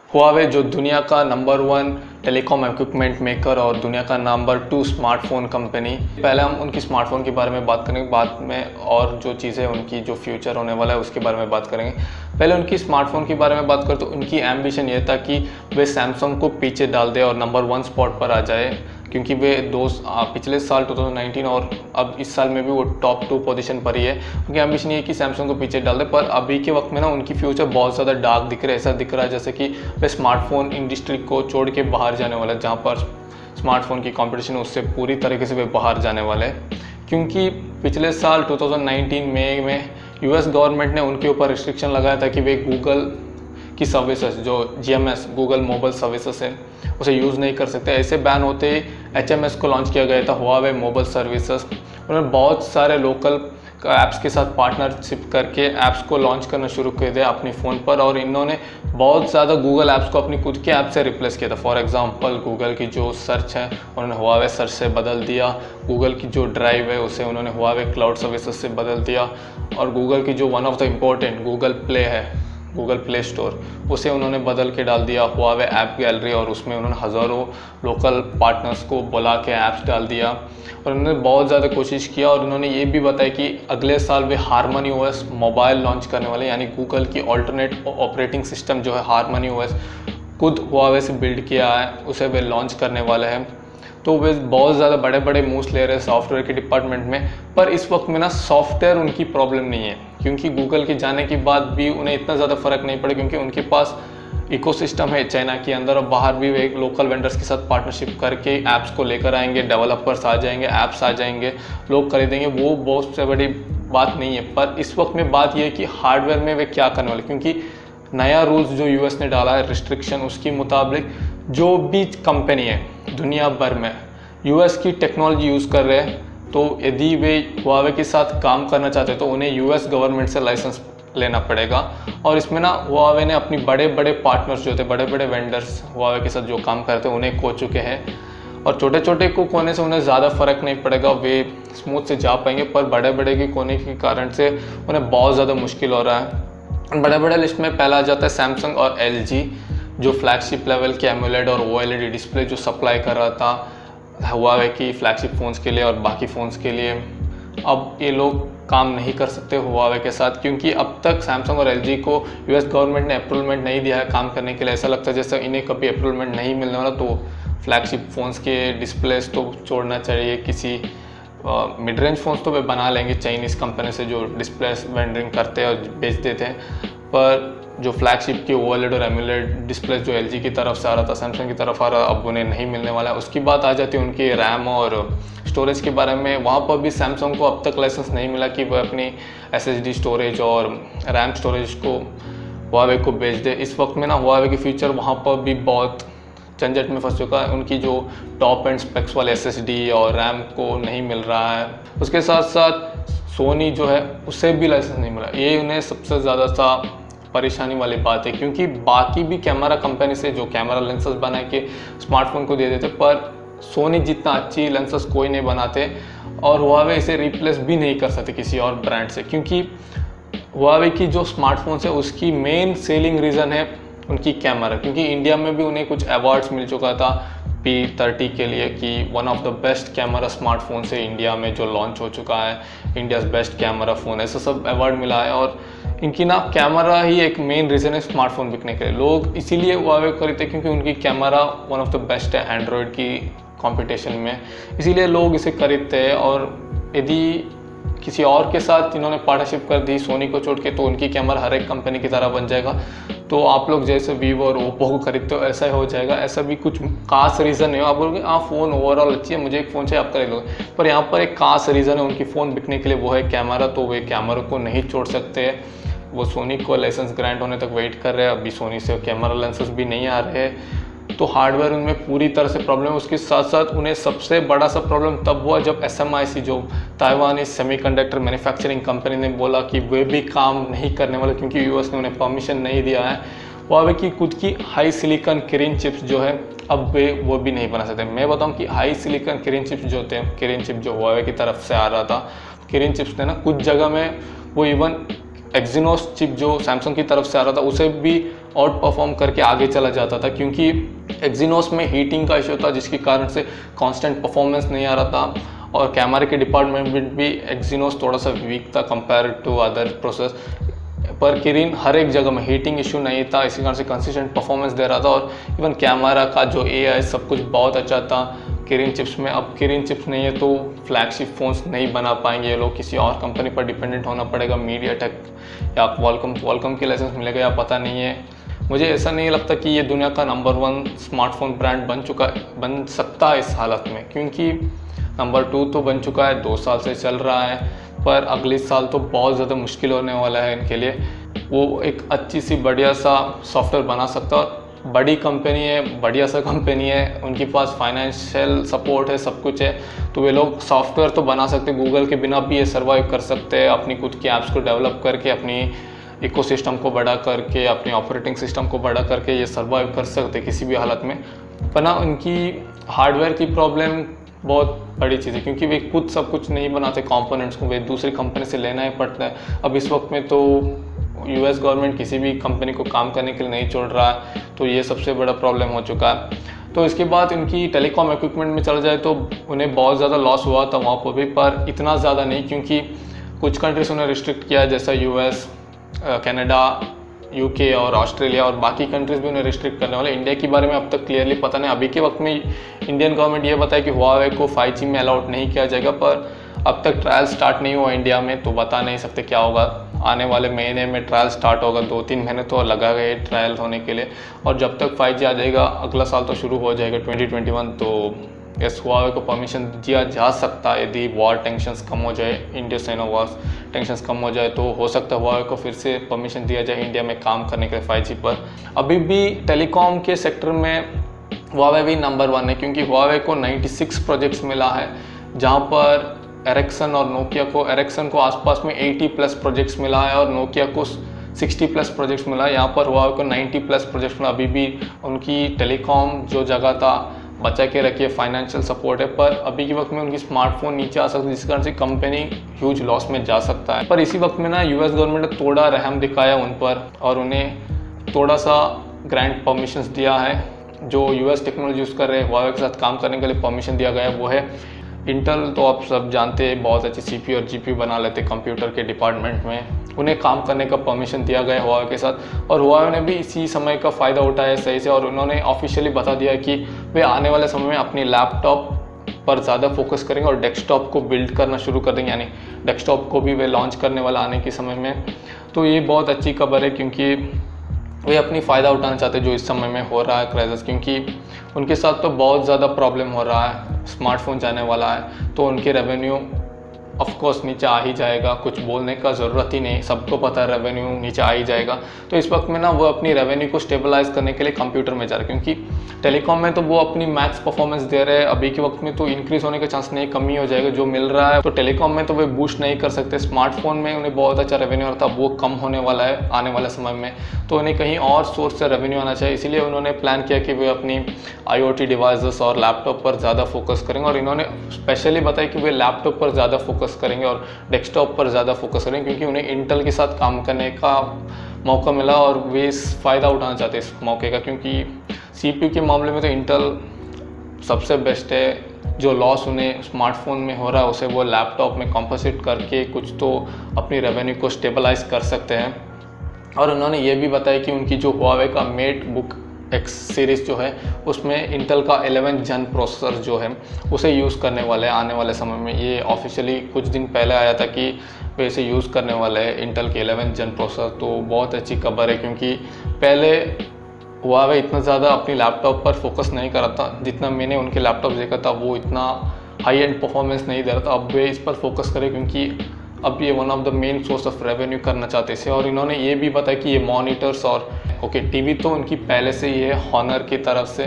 Huawei जो दुनिया का नंबर 1 टेलीकॉम इक्विपमेंट मेकर और दुनिया का नंबर 2 स्मार्टफोन कंपनी। पहले हम उनकी स्मार्टफोन के बारे में बात करेंगे, बाद में और जो चीज़ें उनकी जो फ्यूचर होने वाला है उसके बारे में बात करेंगे। पहले उनकी स्मार्टफोन के बारे में बात करें तो उनकी एम्बिशन ये था कि वे सैमसंग को पीछे डाल दे और नंबर 1 स्पॉट पर आ जाए, क्योंकि वे पिछले साल 2019 और अब इस साल में भी वो टॉप 2 पोजीशन पर ही है। उनकी एम्बिशन ये है कि सैमसंग को पीछे डाल दे, पर अभी के वक्त में ना उनकी फ्यूचर बहुत ज़्यादा डार्क दिख रहा है। ऐसा दिख रहा है जैसे कि वे स्मार्टफोन इंडस्ट्री को छोड़ के बाहर जाने वाला है, जहाँ पर स्मार्टफोन की कंपटीशन उससे पूरी तरीके से वे बाहर जाने वाले हैं। क्योंकि पिछले साल 2019 मई में यूएस गवर्नमेंट ने उनके ऊपर रिस्ट्रिक्शन लगाया था कि वे गूगल की सर्विसेज जो GMS गूगल मोबाइल सर्विसेज है उसे यूज़ नहीं कर सकते। ऐसे बैन होते ही HMS को लॉन्च किया गया था, हुआवे मोबाइल सर्विसेज। उन्होंने बहुत सारे लोकल ऐप्स के साथ पार्टनरशिप करके ऐप्स को लॉन्च करना शुरू कर दिया अपनी फ़ोन पर, और इन्होंने बहुत ज़्यादा गूगल ऐप्स को अपनी खुद के ऐप से रिप्लेस किया था। फॉर एग्जांपल गूगल की जो सर्च है उन्होंने हुआवे सर्च से बदल दिया, गूगल की जो ड्राइव है उसे उन्होंने हुआवे क्लाउड सर्विसेज से बदल दिया, और गूगल की जो one of the important Google play है, गूगल प्ले स्टोर, उसे उन्होंने बदल के डाल दिया हुआवे ऐप गैलरी, और उसमें उन्होंने हज़ारों लोकल पार्टनर्स को बुला के ऐप्स डाल दिया। और उन्होंने बहुत ज़्यादा कोशिश किया, और उन्होंने ये भी बताया कि अगले साल वे हारमनी OS मोबाइल लॉन्च करने वाले, यानी गूगल की ऑल्टरनेट ऑपरेटिंग सिस्टम जो है हारमनी OS खुद हुआवे से बिल्ड किया है, उसे वे लॉन्च करने वाले हैं। तो वे बहुत ज़्यादा बड़े बड़े मूव्स ले रहे हैं सॉफ्टवेयर के डिपार्टमेंट में। पर इस वक्त में ना सॉफ्टवेयर उनकी प्रॉब्लम नहीं है, क्योंकि गूगल के जाने के बाद भी उन्हें इतना ज़्यादा फ़र्क नहीं पड़ा, क्योंकि उनके पास इकोसिस्टम है चाइना के अंदर, और बाहर भी वे लोकल वेंडर्स के साथ पार्टनरशिप करके ऐप्स को लेकर आएंगे, डेवलपर्स आ जाएंगे, ऐप्स आ जाएंगे, लोग खरीदेंगे। वो बहुत से बड़ी बात नहीं है। पर इस वक्त में बात यह है कि हार्डवेयर में वे क्या करने वाले, क्योंकि नया रूल्स जो यूएस ने डाला है रिस्ट्रिक्शन, उसके मुताबिक जो भी कंपनी है दुनिया भर में यूएस की टेक्नोलॉजी यूज़ कर रहे हैं, तो यदि वे हुआवे के साथ काम करना चाहते हैं तो उन्हें यूएस गवर्नमेंट से लाइसेंस लेना पड़ेगा। और इसमें ना हुआवे ने अपनी बड़े बड़े पार्टनर्स जो थे, बड़े बड़े वेंडर्स हुआवे के साथ जो काम करते हैं उन्हें खो चुके हैं, और छोटे छोटे को कोने से उन्हें ज़्यादा फ़र्क नहीं पड़ेगा, वे स्मूथ से जा पाएंगे। पर बड़े बड़े के कोने के कारण से उन्हें बहुत ज़्यादा मुश्किल हो रहा है। बड़े बड़े लिस्ट में पहला आ जाता है सैमसंग और LG, जो फ्लैगशिप लेवल के एमोलेड और OLED डिस्प्ले जो सप्लाई कर रहा था हुआवे की फ्लैगशिप फ़ोन्स के लिए और बाकी फ़ोन्स के लिए। अब ये लोग काम नहीं कर सकते हुआवे के साथ, क्योंकि अब तक सैमसंग और LG को यूएस गवर्नमेंट ने अप्रूवलमेंट नहीं दिया है काम करने के लिए। ऐसा लगता है जैसे इन्हें कभी अप्रूवलमेंट नहीं मिलने वाला, तो फ्लैगशिप फ़ोन्स के डिस्प्लेस तो छोड़ना चाहिए, किसी मिड रेंज फ़ोन्स तो वे बना लेंगे चाइनीज़ कंपनी से जो डिस्प्ले वेंडरिंग करते हैं और बेच देते हैं। पर जो फ्लैगशिप की OLED और एमोलेड डिस्प्ले जो LG की तरफ से आ रहा था, सैमसंग की तरफ आ रहा, अब उन्हें नहीं मिलने वाला है। उसकी बात आ जाती है उनकी रैम और स्टोरेज के बारे में। वहाँ पर भी सैमसंग को अब तक लाइसेंस नहीं मिला कि वह अपनी SSD स्टोरेज और रैम स्टोरेज को हुआवे को बेच दे। इस वक्त में ना हुआवे की फ्यूचर वहाँ पर भी बहुत झंझट में फंस चुका है। उनकी जो टॉप एंड स्पेक्स वाले SSD और रैम को नहीं मिल रहा है। उसके साथ साथ सोनी जो है उसे भी लाइसेंस नहीं मिला। ये उन्हें सबसे ज़्यादा सा परेशानी वाली बात है, क्योंकि बाकी भी कैमरा कंपनी से जो कैमरा लेंसेज बना के स्मार्टफोन को दे देते, पर सोनी जितना अच्छी लेंसेज कोई नहीं बनाते, और हुआवे इसे रिप्लेस भी नहीं कर सकते किसी और ब्रांड से, क्योंकि हुआवे की जो स्मार्टफोन है उसकी मेन सेलिंग रीज़न है उनकी कैमरा। क्योंकि इंडिया में भी उन्हें कुछ अवार्ड्स मिल चुका था P30 के लिए कि one of the best camera smartphone से इंडिया में जो लॉन्च हो चुका है, इंडियाज़ बेस्ट कैमरा फ़ोन, ऐसा सब अवार्ड मिला है। और इनकी ना कैमरा ही एक मेन रीज़न है स्मार्टफोन बिकने के लिए। लोग इसीलिए हुआवे को खरीदते क्योंकि उनकी camera one of the best है एंड्रॉयड की कंपटीशन में, इसीलिए लोग इसे खरीदते हैं। और यदि किसी और के साथ इन्होंने पार्टनरशिप कर दी सोनी को छोड़ के, तो उनकी कैमरा हर एक कंपनी की तरह बन जाएगा। तो आप लोग जैसे वीवो और ओप्पो को खरीदते हो ऐसा ही हो जाएगा। ऐसा भी कुछ खास रीज़न नहीं हो। आप बोलोगे हाँ फ़ोन ओवरऑल अच्छी है, मुझे एक फ़ोन चाहिए, आप खरीद लोगे, पर यहाँ पर एक खास रीज़न है उनकी फ़ोन बिकने के लिए, वो है कैमरा। तो वे कैमरा को नहीं छोड़ सकते। वो सोनी को लाइसेंस ग्रांट होने तक वेट कर रहे हैं, अभी सोनी से कैमरा लाइसेंस भी नहीं आ रहे। तो हार्डवेयर उनमें पूरी तरह से प्रॉब्लम है। उसके साथ साथ उन्हें सबसे बड़ा सा प्रॉब्लम तब हुआ जब SMIC जो ताइवानी सेमीकंडक्टर मैन्युफैक्चरिंग कंपनी ने बोला कि वे भी काम नहीं करने वाले, क्योंकि यूएस ने उन्हें परमिशन नहीं दिया है। हुआवे की खुद की हाई सिलिकॉन किरिन चिप्स जो है अब वे वो भी नहीं बना सकते। मैं बताऊं कि हाई सिलिकॉन किरिन चिप्स जो थे, किरिन चिप जो हुआवे की तरफ से आ रहा था, किरिन चिप्स ने ना कुछ जगह में वो इवन एक्जिनोस चिप जो सैमसंग की तरफ से आ रहा था उसे भी आउट परफॉर्म करके आगे चला जाता था, क्योंकि एक्जीनोस में हीटिंग का इशू था जिसके कारण से कांस्टेंट परफॉर्मेंस नहीं आ रहा था, और कैमरे के डिपार्टमेंट में भी एक्जीनोस थोड़ा सा वीक था कंपेयर टू अदर प्रोसेस। पर किरिन हर एक जगह में हीटिंग इशू नहीं था, इसी कारण से कंसिस्टेंट परफॉर्मेंस दे रहा था, और इवन कैमरा का जो AI सब कुछ बहुत अच्छा था किरिन चिप्स में। अब किरिन चिप्स नहीं है तो फ्लैगशिप फ़ोन्स नहीं बना पाएंगे ये लोग, किसी और कंपनी पर डिपेंडेंट होना पड़ेगा, मीडियाटेक या क्वालकॉम के लाइसेंस मिलेगा या पता नहीं है। मुझे ऐसा नहीं लगता कि ये दुनिया का नंबर 1 स्मार्टफोन ब्रांड बन सकता है इस हालत में, क्योंकि नंबर 2 तो बन चुका है, 2 साल से चल रहा है, पर अगले साल तो बहुत ज़्यादा मुश्किल होने वाला है इनके लिए। वो एक अच्छी सी बढ़िया सा सॉफ्टवेयर बना सकता है, बड़ी कंपनी है, बढ़िया सा कंपनी है, उनके पास फाइनेंशियल सपोर्ट है, सब कुछ है, तो वे लोग सॉफ्टवेयर तो बना सकते हैं। गूगल के बिना भी ये सर्वाइव कर सकते हैं, अपनी खुद की ऐप्स को डेवलप करके, अपनी इकोसिस्टम को बड़ा करके, अपने ऑपरेटिंग सिस्टम को बड़ा करके ये सर्वाइव कर सकते किसी भी हालत में। पर ना उनकी हार्डवेयर की प्रॉब्लम बहुत बड़ी चीज़ है, क्योंकि वे खुद सब कुछ नहीं बनाते, कंपोनेंट्स को वे दूसरी कंपनी से लेना ही पड़ता है। अब इस वक्त में तो US गवर्नमेंट किसी भी कंपनी को काम करने के लिए नहीं छोड़ रहा है, तो ये सबसे बड़ा प्रॉब्लम हो चुका है। तो इसके बाद इनकी टेलीकॉम इक्विपमेंट में चला जाए तो उन्हें बहुत ज़्यादा लॉस हुआ था वहाँ पर भी, पर इतना ज़्यादा नहीं, क्योंकि कुछ कंट्रीज उन्हें रिस्ट्रिक्ट किया है, जैसा US, कनाडा, UK और ऑस्ट्रेलिया, और बाकी कंट्रीज़ भी उन्हें रिस्ट्रिक्ट करने वाले। इंडिया के बारे में अब तक क्लियरली पता नहीं। अभी के वक्त में इंडियन गवर्नमेंट ये बताए कि हुआवे को 5G में अलाउड नहीं किया जाएगा, पर अब तक ट्रायल स्टार्ट नहीं हुआ इंडिया में, तो बता नहीं सकते क्या होगा। आने वाले महीने में ट्रायल स्टार्ट होगा, 2-3 महीने तो लगा गए ट्रायल होने के लिए, और जब तक 5G आ जाएगा अगला साल तो शुरू हो जाएगा 2021, तो यस हुआवे को परमिशन दिया जा सकता है। यदि वॉर टेंशन्स कम हो जाए, इंडिया चाइना वॉर टेंशन्स कम हो जाए, तो हो सकता है हुआवे को फिर से परमिशन दिया जाए इंडिया में काम करने के लिए 5G पर। अभी भी टेलीकॉम के सेक्टर में हुआवे भी नंबर 1 है, क्योंकि हुआवे को 96 प्रोजेक्ट्स मिला है, जहाँ पर एरिक्सन और नोकिया को, एरिक्सन को आसपास में 80+ प्रोजेक्ट्स मिला है और नोकिया को 60+ प्रोजेक्ट्स मिला है। यहाँ पर हुआवे को 90+ प्रोजेक्ट्स मिला। अभी भी उनकी टेलीकॉम जो जगह था बचा के रखिए, फाइनेंशियल सपोर्ट है, पर अभी के वक्त में उनकी स्मार्टफोन नीचे आ सकती है, जिस कारण से कंपनी ह्यूज लॉस में जा सकता है। पर इसी वक्त में ना US गवर्नमेंट ने थोड़ा रहम दिखाया उन पर, और उन्हें थोड़ा सा ग्रांट परमिशंस दिया है। जो US टेक्नोलॉजी यूज़ कर रहे हैं हुआवे के साथ काम करने के लिए परमिशन दिया गया है, वो है इंटेल। तो आप सब जानते हैं बहुत अच्छी CPU और GPU बना लेते कंप्यूटर के डिपार्टमेंट में, उन्हें काम करने का परमिशन दिया गया हुआवे के साथ, और हुआवे ने भी इसी समय का फ़ायदा उठाया सही से, और उन्होंने ऑफिशियली बता दिया कि वे आने वाले समय में अपनी लैपटॉप पर ज़्यादा फोकस करेंगे और डेस्कटॉप को बिल्ड करना शुरू कर देंगे, यानी डेस्कटॉप को भी वे लॉन्च करने वाला आने के समय में। तो ये बहुत अच्छी खबर है, क्योंकि वे अपनी फ़ायदा उठाना चाहते हैं जो इस समय में हो रहा है क्राइसिस, क्योंकि उनके साथ तो बहुत ज़्यादा प्रॉब्लम हो रहा है, स्मार्टफोन जाने वाला है, तो उनके रेवेन्यू ऑफकोर्स नीचे आ ही जाएगा, कुछ बोलने का ज़रूरत ही नहीं, सबको पता है रेवेन्यू नीचे आ ही जाएगा। तो इस वक्त में ना वो अपनी रेवेन्यू को स्टेबलाइज करने के लिए कंप्यूटर में जा रहे हैं, क्योंकि टेलीकॉम में तो वो अपनी मैक्स परफॉर्मेंस दे रहे हैं, अभी के वक्त में तो इंक्रीज होने का चांस नहीं, कमी हो जाएगा जो मिल रहा है, तो टेलीकॉम में तो वे बूस्ट नहीं कर सकते। स्मार्टफोन में उन्हें बहुत अच्छा रेवेन्यू आता है, वो कम होने वाला है आने वाले समय में, तो उन्हें कहीं और सोर्स से रेवेन्यू आना चाहिए। इसीलिए उन्होंने प्लान किया कि वे अपनी IoT डिवाइसेस और लैपटॉप पर ज़्यादा फोकस करेंगे, और इन्होंने स्पेशली बताया कि वे लैपटॉप पर ज़्यादा फोकस करेंगे और डेस्कटॉप पर ज़्यादा फोकस करेंगे, क्योंकि उन्हें इंटेल के साथ काम करने का मौका मिला और वे इस फ़ायदा उठाना चाहते हैं इस मौके का, क्योंकि CPU के मामले में तो इंटेल सबसे बेस्ट है। जो लॉस उन्हें स्मार्टफोन में हो रहा है उसे वो लैपटॉप में कॉम्पोसिट करके कुछ तो अपनी रेवेन्यू को स्टेबलाइज कर सकते हैं। और उन्होंने ये भी बताया कि उनकी जो हुआवे का मेट बुक X सीरीज़ जो है उसमें इंटेल का 11th जन प्रोसेसर जो है उसे यूज़ करने वाले हैं आने वाले समय में। ये ऑफिशियली कुछ दिन पहले आया था कि वे इसे यूज़ करने वाले हैं इंटेल के 11th जन प्रोसेसर, तो बहुत अच्छी खबर है, क्योंकि पहले हुआवे इतना ज़्यादा अपनी लैपटॉप पर फोकस नहीं कर रहा था, जितना मैंने उनके लैपटॉप देखा था वो इतना हाई एंड परफॉर्मेंस नहीं दे रहा था। अब वे इस पर फोकस करें, क्योंकि अब ये one of the main source of revenue करना चाहते थे। और इन्होंने ये भी बताया कि ये मॉनिटर्स और टीवी तो उनकी पहले से ही है हॉनर की तरफ से,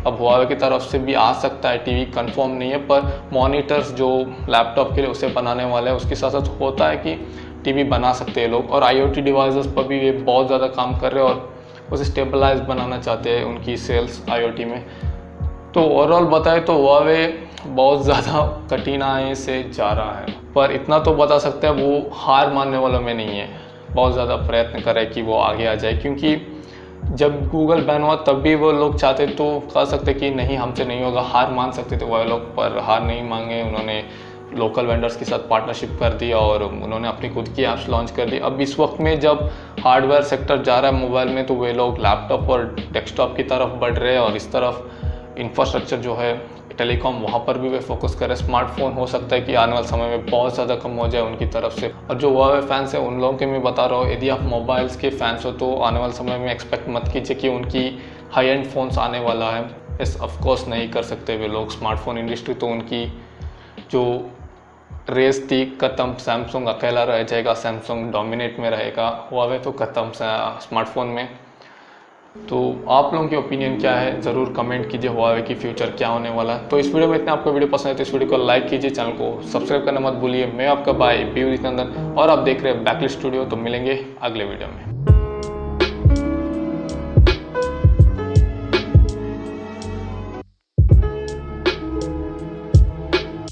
अब हुआवे की तरफ से भी आ सकता है, टीवी कंफर्म नहीं है, पर मॉनिटर्स जो लैपटॉप के लिए उसे बनाने वाले हैं उसके साथ साथ होता है कि टीवी बना सकते हैं लोग। और IoT डिवाइसेस पर भी ये बहुत ज़्यादा काम कर रहे हैं और उसे स्टेबलाइज बनाना चाहते हैं उनकी सेल्स IoT में। तो ओवरऑल बताए तो हुआवे बहुत ज़्यादा कठिनाई से जा रहा है, पर इतना तो बता सकते हैं वो हार मानने वालों में नहीं है, बहुत ज़्यादा प्रयत्न करे कि वो आगे आ जाए, क्योंकि जब गूगल बैन हुआ तब भी वो लोग चाहते तो कह सकते कि नहीं हमसे नहीं होगा, हार मान सकते थे वो लोग, पर हार नहीं मांगे। उन्होंने लोकल वेंडर्स के साथ पार्टनरशिप कर दी और उन्होंने अपनी खुद की ऐप्स लॉन्च कर दी। अब इस वक्त में जब हार्डवेयर सेक्टर जा रहा है मोबाइल में, तो वे लोग लैपटॉप और डेस्कटॉप की तरफ बढ़ रहे हैं और इस तरफ इंफ्रास्ट्रक्चर जो है टेलीकॉम, वहाँ पर भी वे फोकस कर रहे हैं। स्मार्टफोन हो सकता है कि आने वाले समय में बहुत ज़्यादा कम हो जाए उनकी तरफ से। और जो हुआवे फैंस हैं उन लोगों के मैं बता रहा हूँ, यदि आप मोबाइल्स के फैंस हो तो आने वाले समय में एक्सपेक्ट मत कीजिए कि उनकी हाई एंड फ़ोन्स आने वाला है। इस ऑफकोर्स नहीं कर सकते वे लोग। स्मार्टफोन इंडस्ट्री तो उनकी जो रेस थी खत्म, सैमसंग अकेला रह जाएगा, सैमसंग डोमिनेट में रहेगा, हुआवे तो खत्म स्मार्टफोन में। तो आप लोगों की ओपिनियन क्या है, ज़रूर कमेंट कीजिए हुआवे की फ्यूचर क्या होने वाला है। तो इस वीडियो में इतना, आपको वीडियो पसंद है तो इस वीडियो को लाइक कीजिए, चैनल को सब्सक्राइब करना मत भूलिए। मैं आपका भाई बीवी नंदन और आप देख रहे हैं बैकलिस्ट स्टूडियो। तो मिलेंगे अगले वीडियो में।